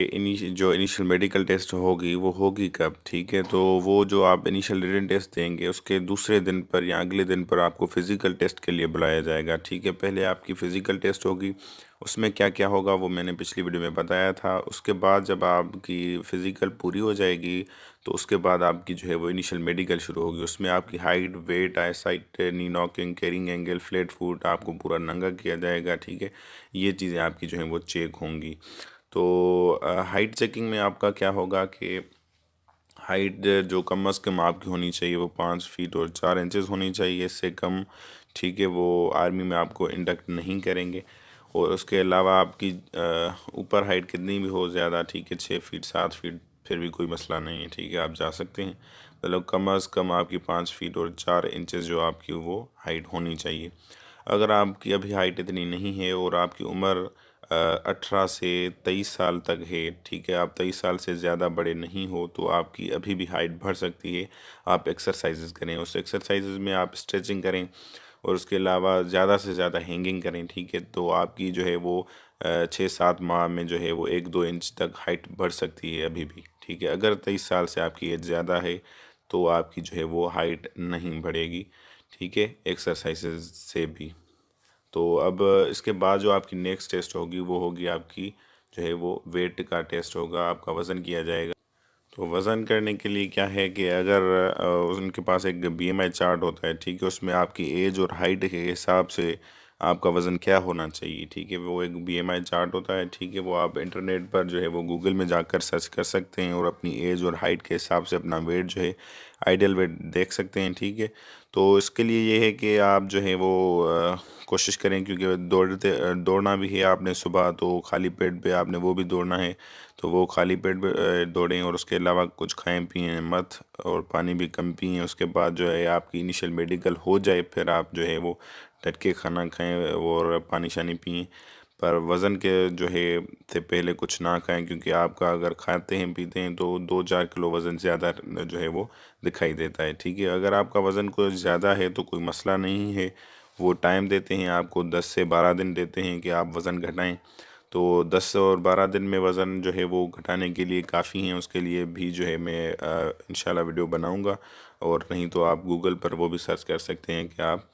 जो initial medical test होगी वो होगी कब, ठीक है। तो वो जो आप इनिशियल रिटन टेस्ट देंगे उसके दूसरे दिन पर या अगले दिन पर आपको फ़िज़िकल टेस्ट के लिए बुलाया जाएगा, ठीक है। पहले आपकी फ़िज़िकल टेस्ट होगी, उसमें क्या क्या होगा वो मैंने पिछली वीडियो में बताया था। उसके बाद जब आपकी फ़िज़िकल पूरी हो जाएगी तो उसके बाद आपकी जो है वो इनिशियल मेडिकल शुरू होगी। उसमें आपकी height, weight, eyesight, knee knocking, carrying angle, flat foot, आपको पूरा नंगा किया जाएगा, ठीक है। ये चीज़ें आपकी जो है वो चेक होंगी। तो हाइट चेकिंग में आपका क्या होगा कि हाइट जो कम अज़ कम आपकी होनी चाहिए वो 5 फीट और 4 इंचज़ होनी चाहिए, इससे कम, ठीक है, वो आर्मी में आपको इंडक्ट नहीं करेंगे। और उसके अलावा आपकी ऊपर हाइट कितनी भी हो ज़्यादा, ठीक है, 6 फीट 7 फीट, फिर भी कोई मसला नहीं है, ठीक है, आप जा सकते हैं। मतलब कम अज़ कम आपकी 5 फीट और 4 इंचज़ जो आपकी वो हाइट होनी चाहिए। अगर आपकी अभी हाइट इतनी नहीं है और आपकी उम्र 18 से 23 साल तक है, ठीक है, आप 23 साल से ज़्यादा बड़े नहीं हो, तो आपकी अभी भी हाइट बढ़ सकती है। आप एक्सरसाइजेज़ करें, उस एक्सरसाइजेज़ में आप स्ट्रेचिंग करें और उसके अलावा ज़्यादा से ज़्यादा हैंगिंग करें, ठीक है। तो आपकी जो है वो 6-7 माह में जो है वो 1-2 इंच तक हाइट बढ़ सकती है अभी भी, ठीक है। अगर 23 साल से आपकी एज ज़्यादा है तो आपकी जो है वो हाइट नहीं बढ़ेगी, ठीक है, एक्सरसाइजेज़ से भी। तो अब इसके बाद जो आपकी नेक्स्ट टेस्ट होगी वो होगी आपकी जो है वो वेट का टेस्ट होगा, आपका वज़न किया जाएगा। तो वज़न करने के लिए क्या है कि अगर उनके पास एक बीएमआई चार्ट होता है, ठीक है, उसमें आपकी एज और हाइट के हिसाब से आपका वज़न क्या होना चाहिए, ठीक है। वो एक बीएमआई चार्ट होता है, ठीक है, वो आप इंटरनेट पर जो है वो गूगल में जाकर सर्च कर सकते हैं और अपनी एज और हाइट के हिसाब से अपना वेट जो है आइडियल वेट देख सकते हैं, ठीक है। तो इसके लिए ये है कि आप जो है वो कोशिश करें, क्योंकि दौड़ना भी है आपने सुबह, तो खाली पेट पे आपने वो भी दौड़ना है, तो वो खाली पेट पे दौड़ें और उसके अलावा कुछ खाएं पिएं मत और पानी भी कम पिएं। उसके बाद जो है आपकी इनिशियल मेडिकल हो जाए फिर आप जो है वो डट के खाना खाएं और पानी शानी पिएं। पर वज़न के जो है से पहले कुछ ना खाएं, क्योंकि आपका अगर खाते हैं पीते हैं तो 2-4 किलो वज़न ज़्यादा जो है वो दिखाई देता है, ठीक है। अगर आपका वज़न कुछ ज़्यादा है तो कोई मसला नहीं है, वो टाइम देते हैं आपको, 10 से 12 दिन देते हैं कि आप वज़न घटाएं। तो 10 और 12 दिन में वज़न जो है वो घटाने के लिए काफ़ी हैं, उसके लिए भी जो है मैं इंशाल्लाह वीडियो बनाऊंगा। और नहीं तो आप गूगल पर वो भी सर्च कर सकते हैं कि आप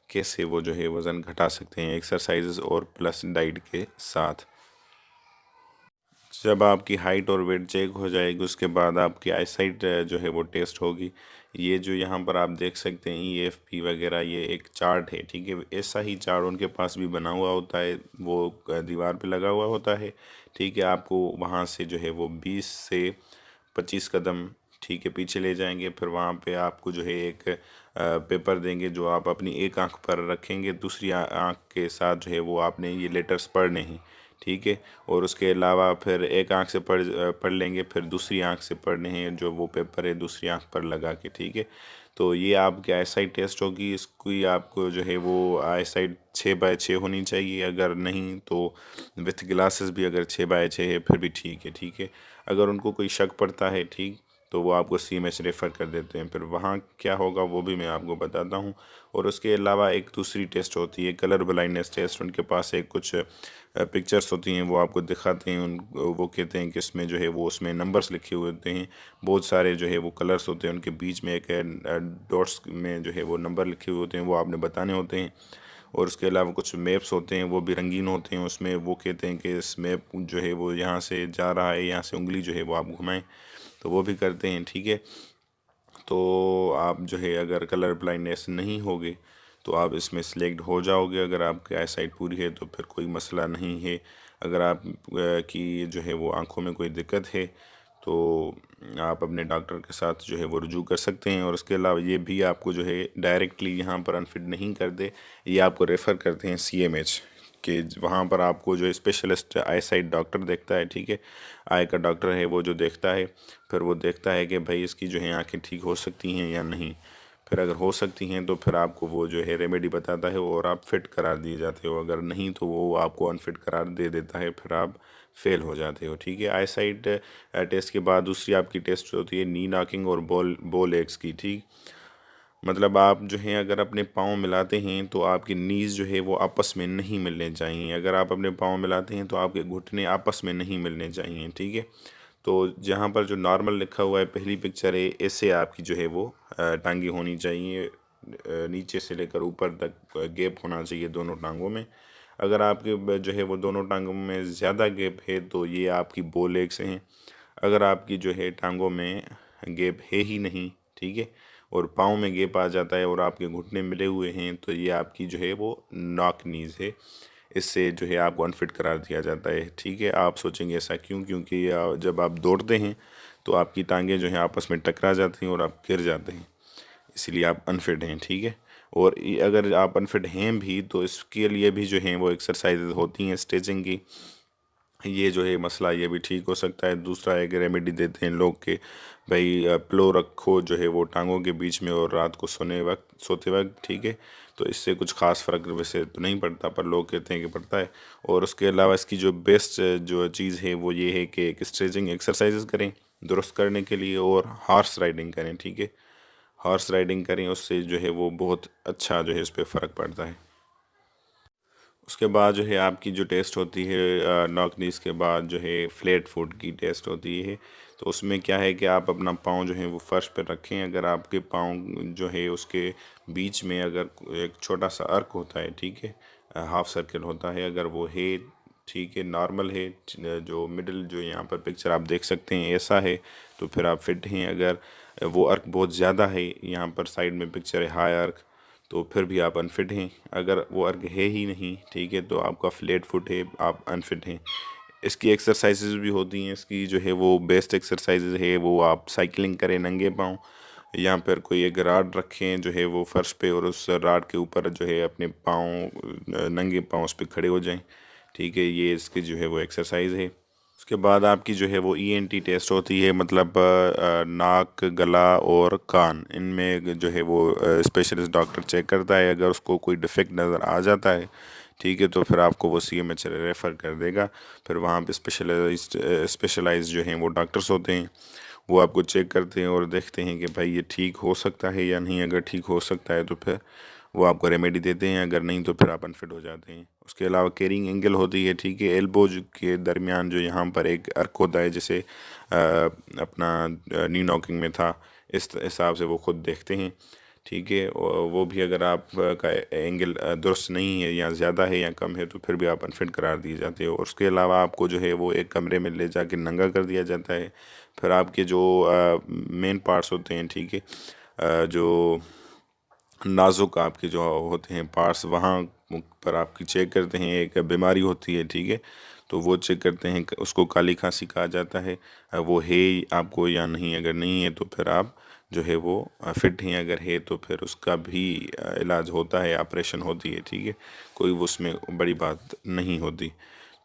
कैसे वो जो है वज़न घटा सकते हैं एक्सरसाइजेज़ और प्लस डाइट के साथ। जब आपकी हाइट और वेट चेक हो जाएगी उसके बाद आपकी आईसाइट जो है वो टेस्ट होगी। ये जो यहाँ पर आप देख सकते हैं ईएफपी वगैरह, ये एक चार्ट है, ठीक है। ऐसा ही चार्ट उनके पास भी बना हुआ होता है, वो दीवार पे लगा हुआ होता है, ठीक है। आपको वहाँ से जो है वो 20 से 25 कदम, ठीक है, पीछे ले जाएंगे। फिर वहाँ पे आपको जो है एक पेपर देंगे जो आप अपनी एक आंख पर रखेंगे, दूसरी आंख के साथ जो है वो आपने ये लेटर्स पढ़ने हैं, ठीक है। और उसके अलावा फिर एक आंख से पढ़ लेंगे, फिर दूसरी आंख से पढ़ने हैं जो वो पेपर है दूसरी आंख पर लगा के, ठीक है। तो ये आपकी आईसाइट टेस्ट होगी। इसकी आपको जो है वो आईसाइट 6/6 होनी चाहिए, अगर नहीं तो विथ ग्लासेस भी अगर 6/6 है फिर भी ठीक है, ठीक है। अगर उनको कोई शक पड़ता है, ठीक, तो वो आपको सीएमएच रेफ़र कर देते हैं। फिर वहाँ क्या होगा वो भी मैं आपको बताता हूँ। और उसके अलावा एक दूसरी टेस्ट होती है कलर ब्लाइंडनेस टेस्ट। उनके पास एक कुछ पिक्चर्स होती हैं, वो आपको दिखाते हैं, उन वो कहते हैं कि इसमें जो है वो उसमें नंबर्स लिखे हुए होते हैं, बहुत सारे जो है वो कलर्स होते हैं, उनके बीच में एक डॉट्स में जो है वो नंबर लिखे हुए होते हैं, वो आपने बताने होते हैं। और उसके अलावा कुछ मैप्स होते हैं, वो भी रंगीन होते हैं, उसमें वो कहते हैं कि इस मैप जो है वो यहाँ से जा रहा है, यहाँ से उंगली जो है वो आप घुमाएं, तो वो भी करते हैं, ठीक है। तो आप जो है अगर कलर ब्लाइंडनेस नहीं होगे तो आप इसमें सेलेक्ट हो जाओगे। अगर आपकी आई साइट पूरी है तो फिर कोई मसला नहीं है। अगर आप की जो है वो आंखों में कोई दिक्कत है तो आप अपने डॉक्टर के साथ जो है वो रुजू कर सकते हैं। और उसके अलावा ये भी आपको जो है डायरेक्टली यहाँ पर अनफिट नहीं कर दे, ये आपको रेफ़र करते हैं सीएमएच कि वहाँ पर आपको जो स्पेशलिस्ट आई साइट डॉक्टर देखता है, ठीक है, आई का डॉक्टर है वो जो देखता है। फिर वो देखता है कि भाई इसकी जो है आंखें ठीक हो सकती हैं या नहीं। फिर अगर हो सकती हैं तो फिर आपको वो जो है रेमेडी बताता है और आप फिट करार दिए जाते हो। अगर नहीं तो वो आपको अनफिट करार दे देता है, फिर आप फेल हो जाते हो, ठीक है। आई साइट टेस्ट के बाद दूसरी आपकी टेस्ट होती है नी नॉकिंग और बॉल बॉल एग्स की, ठीक। मतलब आप जो है अगर अपने पाँव मिलाते हैं तो आपकी नीज़ जो है वो आपस में नहीं मिलने चाहिए। अगर आप अपने पाँव मिलाते हैं तो आपके घुटने आपस में नहीं मिलने चाहिए, ठीक है। तो जहाँ पर जो नॉर्मल लिखा हुआ है पहली पिक्चर है, ऐसे आपकी जो है वो टांगे होनी चाहिए, नीचे से लेकर ऊपर तक गैप होना चाहिए दोनों टांगों में। अगर आपके जो है वो दोनों टांगों में ज़्यादा गैप है तो ये आपकी बो लेग्स हैं। अगर आपकी जो है टांगों में गैप है ही नहीं, ठीक है, और पाँव में गैप आ जाता है और आपके घुटने मिले हुए हैं तो ये आपकी जो है वो नॉक नीज़ है। इससे जो है आपको अनफिट करार दिया जाता है, ठीक है। आप सोचेंगे ऐसा क्यों? क्योंकि जब आप दौड़ते हैं तो आपकी टांगें जो हैं आपस में टकरा जाती हैं और आप गिर जाते हैं, इसलिए आप अनफिट हैं, ठीक है। और अगर आप अनफिट हैं भी तो इसके लिए भी जो हैं वो एक्सरसाइजेज होती हैं स्ट्रेचिंग की, ये जो है मसला ये भी ठीक हो सकता है। दूसरा एक रेमेडी देते हैं लोग के भाई पिलो रखो जो है वो टांगों के बीच में और रात को सोते वक्त, ठीक है। तो इससे कुछ खास फ़र्क वैसे तो नहीं पड़ता पर लोग कहते हैं कि पड़ता है। और उसके अलावा इसकी जो बेस्ट जो चीज़ है वो ये है कि एक स्ट्रेचिंग एक्सरसाइजेस करें दुरुस्त करने के लिए, और हॉर्स राइडिंग करें, ठीक है। हॉर्स राइडिंग करें, उससे जो है वो बहुत अच्छा जो है इस पर फ़र्क पड़ता है। उसके बाद जो है आपकी जो टेस्ट होती है नॉक नीस के बाद जो है फ्लैट फुट की टेस्ट होती है। तो उसमें क्या है कि आप अपना पाँव जो है वो फर्श पर रखें। अगर आपके पाँव जो है उसके बीच में अगर एक छोटा सा अर्क होता है, ठीक है, हाफ सर्कल होता है, अगर वो है, ठीक है, नॉर्मल है, जो मिडिल जो यहाँ पर पिक्चर आप देख सकते हैं ऐसा है तो फिर आप फिट हैं। अगर वो अर्क बहुत ज़्यादा है, यहाँ पर साइड में पिक्चर है हाई अर्क, तो फिर भी आप अनफिट हैं। अगर वो अर्ग है ही नहीं, ठीक है, तो आपका फ्लैट फुट है, आप अनफिट हैं। इसकी एक्सरसाइजेज भी होती हैं। इसकी जो है वो बेस्ट एक्सरसाइजेज है वो आप साइकिलिंग करें नंगे पाँव, यहाँ पर कोई एक राड रखें जो है वो फर्श पे, और उस राड के ऊपर जो है अपने पाँव नंगे पाँव उस पर खड़े हो जाएं, ठीक है। ये इसकी जो है वो एक्सरसाइज है। उसके बाद आपकी जो है वो ईएनटी टेस्ट होती है, मतलब नाक, गला और कान, इनमें जो है वो स्पेशलिस्ट डॉक्टर चेक करता है। अगर उसको कोई डिफेक्ट नज़र आ जाता है, ठीक है, तो फिर आपको वो सीएमएच रेफ़र कर देगा। फिर वहाँ पे स्पेशलाइज्ड जो हैं वो डॉक्टर्स होते हैं, वो आपको चेक करते हैं और देखते हैं कि भाई ये ठीक हो सकता है या नहीं। अगर ठीक हो सकता है तो फिर वो आपको रेमेडी देते हैं, अगर नहीं तो फिर आप अनफिट हो जाते हैं। उसके अलावा कैरिंग एंगल होती है, ठीक है, एल्बोज के दरमियान जो यहाँ पर एक अर्क होता है, जैसे अपना नी नॉकिंग में था, इस हिसाब से वो खुद देखते हैं, ठीक है। और वो भी अगर आप का एंगल दुरुस्त नहीं है या ज़्यादा है या कम है तो फिर भी आप अनफिट करार दिए जाते हो। और उसके अलावा आपको जो है वो एक कमरे में ले जाके नंगा कर दिया जाता है। फिर आपके जो मेन पार्ट्स होते हैं, ठीक है, जो नाजुक आपके जो होते हैं पार्ट्स, वहाँ पर आपकी चेक करते हैं। एक बीमारी होती है, ठीक है, तो वो चेक करते हैं, उसको काली खांसी कहा जाता है। वो है आपको या नहीं, अगर नहीं है तो फिर आप जो है वो फिट हैं, अगर है तो फिर उसका भी इलाज होता है, ऑपरेशन होती है, ठीक है, कोई उसमें बड़ी बात नहीं होती।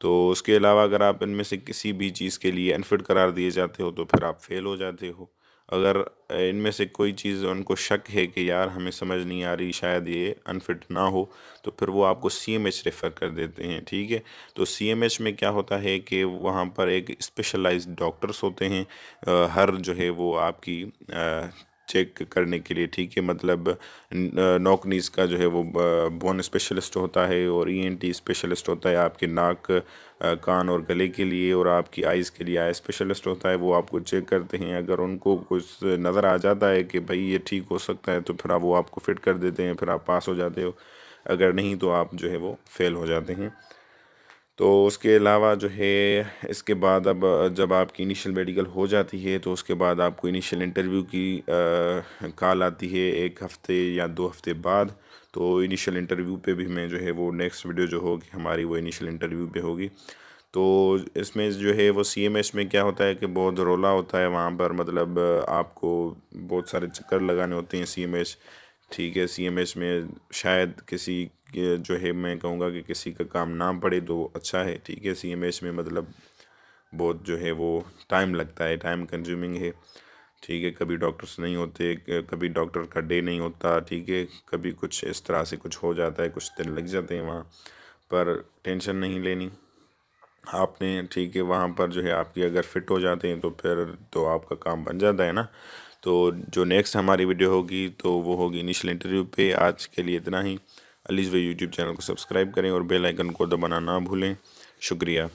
तो उसके अलावा अगर आप इनमें से किसी भी चीज़ के लिए अनफिट करार दिए जाते हो तो फिर आप फेल हो जाते हो। अगर इनमें से कोई चीज़ उनको शक है कि यार हमें समझ नहीं आ रही, शायद ये अनफिट ना हो, तो फिर वो आपको सीएमएच रेफ़र कर देते हैं, ठीक है। तो सीएमएच में क्या होता है कि वहाँ पर एक स्पेशलाइज्ड डॉक्टर्स होते हैं, हर जो है वो आपकी चेक करने के लिए, ठीक है। मतलब नोक नीज़ का जो है वो बोन स्पेशलिस्ट होता है, और ईएनटी स्पेशलिस्ट होता है आपके नाक, कान और गले के लिए, और आपकी आइज़ के लिए आई स्पेशलिस्ट होता है, वो आपको चेक करते हैं। अगर उनको कुछ नज़र आ जाता है कि भाई ये ठीक हो सकता है तो फिर आप वो आपको फिट कर देते हैं, फिर आप पास हो जाते हो। अगर नहीं तो आप जो है वो फेल हो जाते हैं। तो उसके अलावा जो है इसके बाद अब जब आपकी इनिशियल मेडिकल हो जाती है तो उसके बाद आपको इनिशियल इंटरव्यू की कॉल आती है 1 हफ़्ते या 2 हफ़्ते बाद। तो इनिशियल इंटरव्यू पे भी मैं जो है वो नेक्स्ट वीडियो जो होगी हमारी वो इनिशियल इंटरव्यू पे होगी। तो इसमें जो है वो सीएमएस में क्या होता है कि बहुत रौला होता है वहाँ पर, मतलब आपको बहुत सारे चक्कर लगाने होते हैं सीएमएस, ठीक है। सीएमएस में शायद किसी जो है मैं कहूँगा कि किसी का काम ना पड़े तो अच्छा है, ठीक है। सीएमएस में मतलब बहुत जो है वो टाइम लगता है, टाइम कंज्यूमिंग है, ठीक है। कभी डॉक्टर्स नहीं होते, कभी डॉक्टर का डे नहीं होता, ठीक है, कभी कुछ इस तरह से कुछ हो जाता है, कुछ दिन लग जाते हैं वहाँ पर। टेंशन नहीं लेनी आपने, ठीक है। वहाँ पर जो है आपकी अगर फिट हो जाते हैं तो फिर तो आपका काम बन जाता है ना। तो जो नेक्स्ट हमारी वीडियो होगी तो वो होगी इनिशियल इंटरव्यू पे। आज के लिए इतना ही। अलीज़ भाई यूट्यूब चैनल को सब्सक्राइब करें और बेल आइकन को दबाना ना भूलें। शुक्रिया।